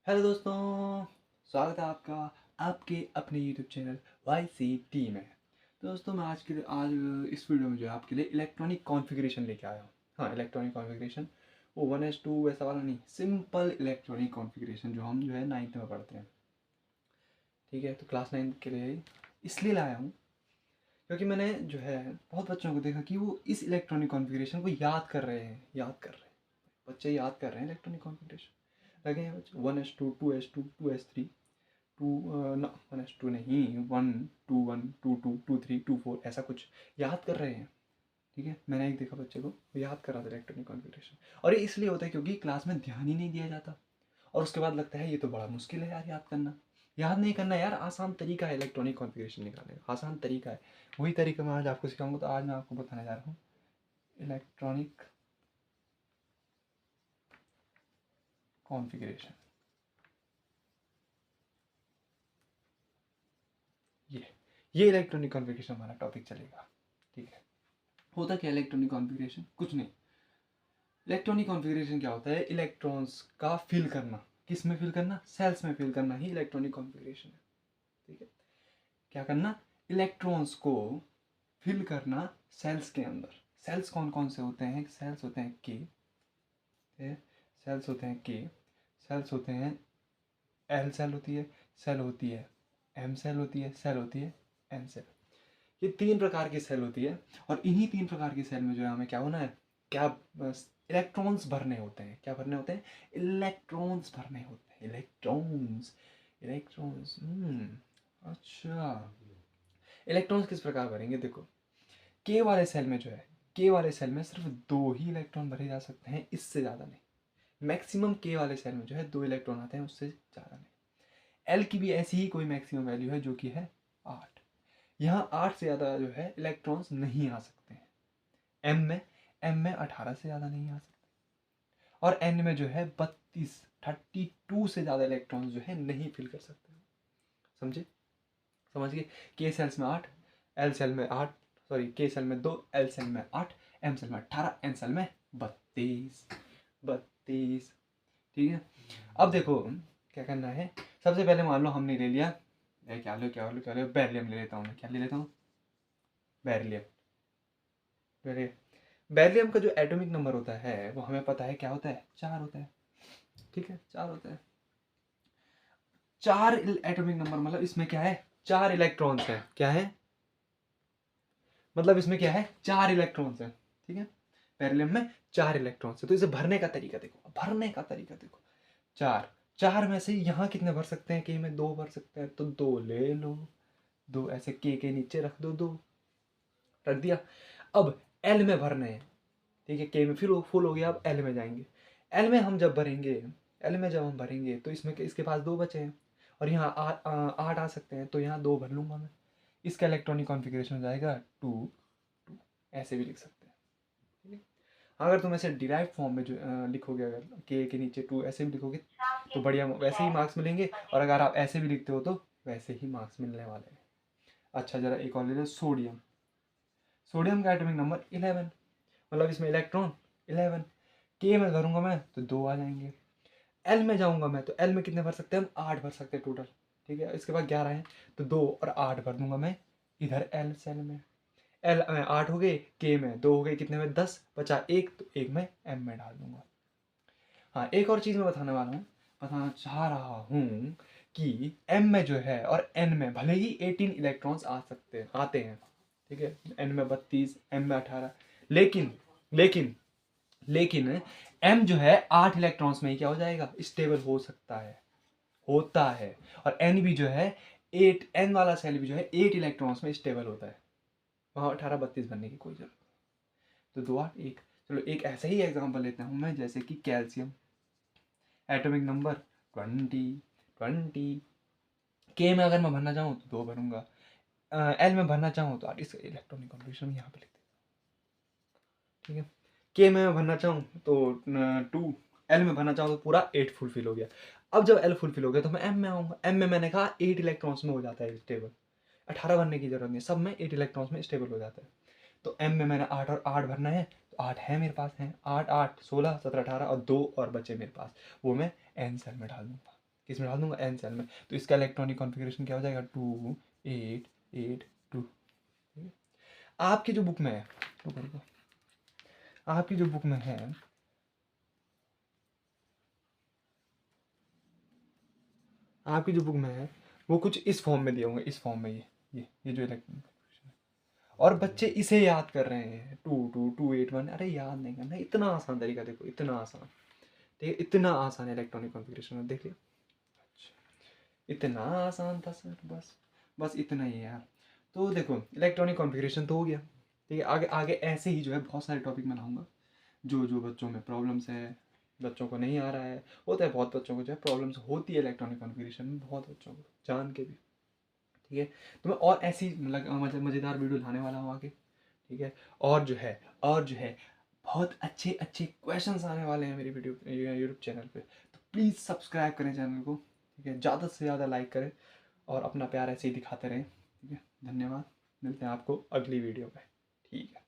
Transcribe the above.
Hello दोस्तों, स्वागत है आपका आपके अपने यूट्यूब चैनल YCT में। तो दोस्तों मैं आज इस वीडियो में जो है आपके लिए इलेक्ट्रॉनिक कॉन्फ़िगरेशन लेके आया हूँ। हाँ, इलेक्ट्रॉनिक कॉन्फ़िगरेशन वो 1S2 वैसा वाला नहीं, सिंपल इलेक्ट्रॉनिक कॉन्फ़िगरेशन जो हम जो है 9th में पढ़ते हैं। ठीक है, तो क्लास 9 के लिए इसलिए लाया हूँ क्योंकि मैंने जो है बहुत बच्चों को देखा कि वो इस इलेक्ट्रॉनिक कॉन्फ़िगरेशन को बच्चे याद कर रहे हैं इलेक्ट्रॉनिक कॉन्फ़िगरेशन। लगे हैं बच्चे 1S2 2S2 2S3 टू ना 1S2 नहीं, 1 2 1 2 2 2 3 2 4 ऐसा कुछ याद कर रहे हैं। ठीक है, मैंने एक देखा बच्चे को वो याद कर रहा था इलेक्ट्रॉनिक कॉन्फ़िगरेशन। और ये इसलिए होता है क्योंकि क्लास में ध्यान ही नहीं दिया जाता और उसके बाद लगता है ये तो बड़ा मुश्किल है यार याद करना। याद नहीं करना यार, आसान तरीका है इलेक्ट्रॉनिक कॉन्फ़िगरेशन निकालने का, आसान तरीका है। वही तरीका मैं आज आपको सिखाऊंगा। तो आज मैं आपको बताने जा रहा हूँ इलेक्ट्रॉनिक कॉन्फ़िगरेशन। ये ये इलेक्ट्रॉनिक कॉन्फ़िगरेशन हमारा टॉपिक चलेगा। ठीक है, होता क्या इलेक्ट्रॉनिक कॉन्फ़िगरेशन? कुछ नहीं। इलेक्ट्रॉनिक कॉन्फ़िगरेशन क्या होता है? इलेक्ट्रॉन्स का फिल करना। किस में फिल करना? सेल्स में फिल करना ही इलेक्ट्रॉनिक कॉन्फ़िगरेशन है। ठीक है, क्या करना? इलेक्ट्रॉन्स को फिल करना सेल्स के अंदर। सेल्स कौन कौन से होते हैं? सेल्स होते हैं के, सेल्स होते हैं के, सेल्स होते हैं एल सेल होती है, सेल होती है एम सेल होती है, सेल होती है एन सेल। ये 3 प्रकार की सेल होती है और इन्हीं 3 प्रकार की सेल में जो है हमें क्या होना है? क्या इलेक्ट्रॉन्स भरने होते हैं। क्या भरने होते हैं? इलेक्ट्रॉन्स भरने होते हैं। इलेक्ट्रॉन्स इलेक्ट्रॉन्स अच्छा, इलेक्ट्रॉन्स किस प्रकार भरेंगे? देखो, के वाले सेल में जो है, के वाले सेल में सिर्फ 2 ही इलेक्ट्रॉन भरे जा सकते हैं, इससे ज़्यादा नहीं। मैक्सिमम के वाले सेल में जो है 2 इलेक्ट्रॉन आते हैं, उससे ज़्यादा नहीं। एल की भी ऐसी ही कोई मैक्सिमम वैल्यू है जो कि है 8। यहाँ 8 से ज़्यादा जो है इलेक्ट्रॉन्स नहीं आ सकते हैं। एम में 18 से ज़्यादा नहीं आ सकते और एन में जो है 32 से ज़्यादा इलेक्ट्रॉन्स जो है नहीं फिल कर सकते। समझे? समझ गए? के सेल्स में 8, एल सेल में 8, सॉरी के सेल में 2, एल सेल में 8, एम सेल में 18, एन सेल में 32। ठीक है, अब देखो क्या करना है। सबसे पहले मान लो हमने ले लिया, क्या लो बेरिलियम ले लेता हूँ मैं। क्या ले लेता हूँ? बेरिलियम। बेरिलियम का जो एटॉमिक नंबर होता है वो हमें पता है क्या होता है? 4 होता है। ठीक है, 4 होता है। 4 एटॉमिक नंबर मतलब इसमें क्या है? 4 इलेक्ट्रॉन्स है। क्या है? मतलब इसमें क्या है? 4 इलेक्ट्रॉन्स है। ठीक है, बेरिलियम में 4 इलेक्ट्रॉन्स है। तो इसे भरने का तरीका देखो, भरने का तरीका देखो। 4, 4 में से यहाँ कितने भर सकते हैं? के में 2 भर सकते हैं, तो 2 ले लो। 2 ऐसे के नीचे रख दो, 2 रख दिया। अब एल में भरने हैं। ठीक है, के में फिर वो फुल हो गया। अब एल में जाएंगे। एल में हम जब भरेंगे, एल में जब हम भरेंगे तो इसमें इसके पास 2 बचे हैं और यहाँ 8 आ सकते हैं, तो यहाँ 2 भर लूंगा मैं। इसका इलेक्ट्रॉनिक कॉन्फ़िगरेशन हो जाएगा 2 2। ऐसे भी लिख सकते हैं। ठीक है, अगर तुम ऐसे डिराइव फॉर्म में जो लिखोगे, अगर के नीचे 2 ऐसे भी लिखोगे तो बढ़िया वैसे ही मार्क्स मिलेंगे। और अगर आप ऐसे भी लिखते हो तो वैसे ही मार्क्स मिलने वाले हैं। अच्छा, जरा एक और ले लो, सोडियम। सोडियम का एटॉमिक नंबर 11, मतलब इसमें इलेक्ट्रॉन 11। के में भरूंगा मैं तो 2 आ जाएंगे। एल में जाऊंगा मैं तो एल में कितने भर सकते हैं हम? 8 भर सकते हैं टोटल। ठीक है, इसके बाद 11 है तो 2 और 8 भर दूंगा मैं इधर एल सेल में। एल में 8 हो गए, के में 2 हो गए, कितने में? 10 बचा 1, तो 1 में एम में डाल दूंगा। हाँ, एक और चीज़ मैं बताना चाह रहा हूँ कि एम में जो है और एन में भले ही 18 इलेक्ट्रॉन्स आते हैं। ठीक है, एन में 32, एम में 18, लेकिन लेकिन लेकिन एम जो है 8 इलेक्ट्रॉन्स में ही क्या हो जाएगा? स्टेबल हो सकता है, होता है। और एन भी जो है 8, एन वाला सेल भी जो है 8 इलेक्ट्रॉन्स में स्टेबल होता है। वहाँ 18 32 बनने की कोई जरूरत नहीं। तो 2 8 1। चलो एक ऐसा ही एग्जांपल लेता हूँ मैं, जैसे कि कैल्शियम, एटॉमिक नंबर 20। के में अगर मैं भरना चाहूँ तो 2 भरूंगा, एल में भरना चाहूँ तो 8। इसका इलेक्ट्रॉनिक कॉन्फ़िगरेशन यहाँ पे लिख देता हूँ। ठीक है, के में भरना चाहूँ तो 2, एल में भरना चाहूँ तो पूरा 8 फुलफिल हो गया। अब जब एल फुलफिल हो गया तो मैं एम में आऊँगा। एम में मैंने कहा 8 इलेक्ट्रॉन्स में हो जाता है स्टेबल, 18 भरने की जरूरत नहीं, सब में 8 इलेक्ट्रॉन्स में स्टेबल हो जाता है। तो एम में मैंने 8 और 8 भरना है, तो 8 है मेरे पास है, 8 8 16 17 18 और 2 और बचे मेरे पास, वो मैं एन सेल में डाल दूंगा। किस में डाल दूंगा, एन सेल में। तो इसका इलेक्ट्रॉनिक कॉन्फ़िगरेशन क्या हो जाएगा, 2 8 8 2। ठीक है। आपकी जो बुक में है, रुको रुको, आपकी जो बुक में है, आपकी जो बुक में है वो कुछ इस फॉर्म में दिए होंगे, इस फॉर्म में, ये जो इलेक्ट्रॉनिक कॉन्फ़िगरेशन है। और बच्चे इसे याद कर रहे हैं, 2 2 2 8 1। अरे याद नहीं करना, इतना आसान तरीका, देखो इतना आसान। ठीक है, इतना आसान है इलेक्ट्रॉनिक कॉन्फ़िगरेशन, देख लिया। इतना आसान था सर, बस बस इतना ही है यार। तो देखो इलेक्ट्रॉनिक कॉन्फ़िगरेशन तो हो गया। ठीक है, आगे आगे ऐसे ही जो है बहुत सारे टॉपिक मैं लाऊंगा, जो जो बच्चों में प्रॉब्लम्स है, बच्चों को नहीं आ रहा है, होता है बहुत बच्चों को जो है प्रॉब्लम्स होती है इलेक्ट्रॉनिक कॉन्फ़िगरेशन में, बहुत बच्चों को जान के भी। ठीक है, तो मैं और ऐसी मतलब मज़ेदार वीडियो लाने वाला हूँ आगे। ठीक है, और जो है बहुत अच्छे अच्छे क्वेश्चंस आने वाले हैं मेरी वीडियो यूट्यूब चैनल पे। तो प्लीज़ सब्सक्राइब करें चैनल को। ठीक है, ज़्यादा से ज़्यादा लाइक करें और अपना प्यार ऐसे ही दिखाते रहें। ठीक है, धन्यवाद, मिलते हैं आपको अगली वीडियो में। ठीक है।